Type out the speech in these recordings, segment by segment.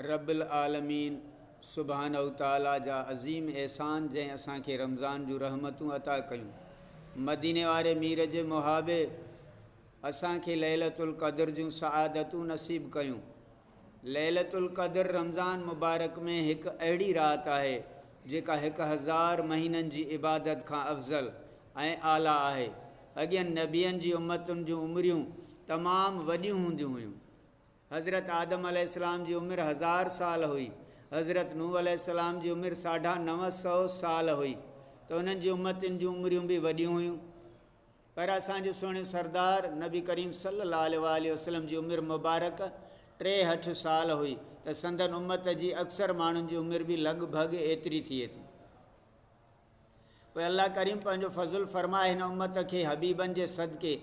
रब्बिल आलमीन सुबहानहू तआला जा अज़ीम एहसान जंहिं असांखे रमज़ान जूं रहमतूं अता कयूं। मदीने वारे मीर जे मुहाबे असांखे लैलतुल क़द्र जूं सआदतूं नसीब कयूं। लैलतुल क़द्र रमज़ान मुबारक में हिकु अहिड़ी राति आहे जेका 1000 महीननि जी इबादत खां अफ़ज़ल ऐं आला आहे। अॻियनि नबियनि जी उम्मतुनि जूं उमिरियूं तमामु वॾियूं हूंदियूं हुयूं। हज़रत आदम अलैहिस्सलाम जी उमिरि 1000 साल हुई। हज़रत नूह अलैहिस्सलाम जी उमिरि 950 साल हुई। त उन्हनि जी उम्मतुनि जूं उमिरियूं बि वॾियूं हुयूं। पर असांजे सुहिणे सरदार नबी करीम सल्लल्लाहु अलैहि वसल्लम जी उमिरि मुबारक 63 साल हुई। त संदन उम्मत जी अक्सर माण्हुनि जी उमिरि बि लॻभॻि एतिरी थिए थी। पोइ अल्लाह करीम पंहिंजो फज़ुल फ़रमाए हिन उम्मत खे हबीबनि जे सदके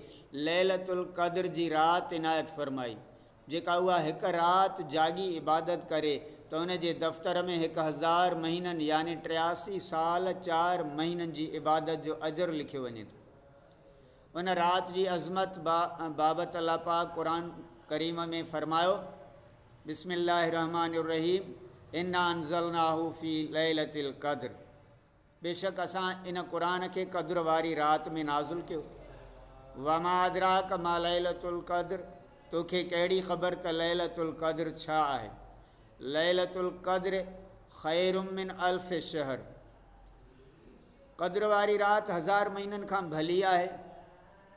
लैलतुल क़द्र जी राति इनायत फ़रमाई, जेका उहा हिकु राति जागी इबादत करे त उन जे दफ़्तर में 1000 महीननि यानी 83 साल 4 महीननि जी इबादत जो अजर लिखियो वञे थो। उन राति जी अज़मत बाबति अल्लाह पाक क़ुरान करीम में फ़रमायो, बिस्मिल्लाहिर रहमानिर रहीम, इन्ना अंज़लनाहु फ़ी लैलतिल क़द्र। बेशक असां इन क़ुरान खे क़द्र वारी राति में नाज़िल कयो। वमा अदराक मा लैलतुल क़द्र, तोखे कहिड़ी ख़बर त लैलतुल क़द्र छा आहे। लैलतुल क़द्र ख़ैरुम मिन अल्फ़ शहर। क़द्र वारी राति 1000 महीननि खां भली आहे।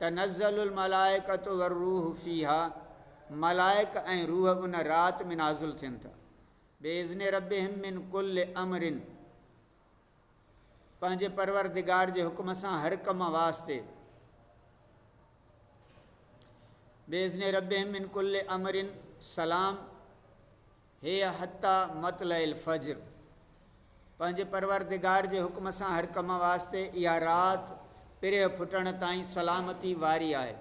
तनज़्ज़लुल मलाइकतु वर्रूह फ़ीहा, मलाइक ऐं रूह उन राति में नाज़िल थियनि था। बेइज़्नि रब्बिहिम मिन कुल्लि अमरिन, पंहिंजे परवरदिगार जे हुक्म सां हर कम वास्ते। बेइज़्नि रब्बिहिम मिन कुल्लि अमरिन सलाम हे हत्ता मतलइल फ़ज्र, पंहिंजे परवरदिगार जे हुक्म सां हर कम वास्ते इहा राति पिरह फुटण ताईं सलामती वारी आहे।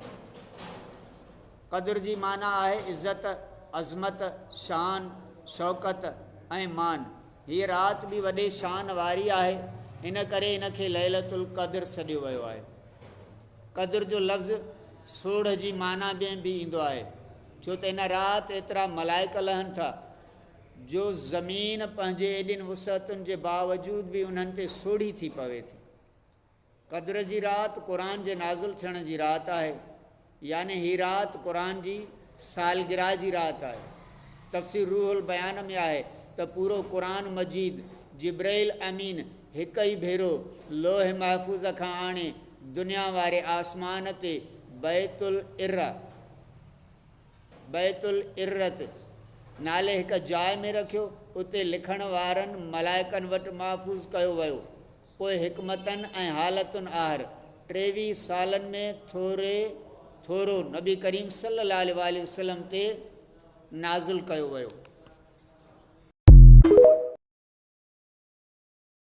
क़द्र जी माना आहे इज़्ज़त, अज़मत, शान, शौक़त ऐं मान। हीअ राति बि वॾे शान वारी आहे, इन करे इनखे लैलतुल क़द्र सॾियो वियो आहे। क़द्र जो लफ़्ज़ सोढ़ जी माना में बि ईंदो आहे, छो त इन राति एतिरा मलाइक लहनि था जो ज़मीन पंहिंजे एॾिन वुसअतुनि जे बावजूद बि उन्हनि ते सोढ़ी थी पवे थी। क़द्र जी राति क़ुरान जे नाज़िल थियण जी राति आहे, यानी हीअ राति क़ुरान जी सालगिरह जी राति आहे। तफ़सीर रूहुल बयान में आहे त पूरो क़ुरान मजीद जिब्राइल अमीन हिकु ई भेरो लोह महफ़ूज़ खां आणे दुनिया वारे आसमान ते बैतुल इर्रत नाले हिकु जाइ में रखियो। उते लिखण वारनि मलाइकनि वटि महफ़ूज़ कयो वियो। पोइ हिकमतनि ऐं हालतुनि आहर 23 सालनि में थोरो नबी करीम सल्लल्लाहु अलैहि वसल्लम ते नाज़िल कयो वियो।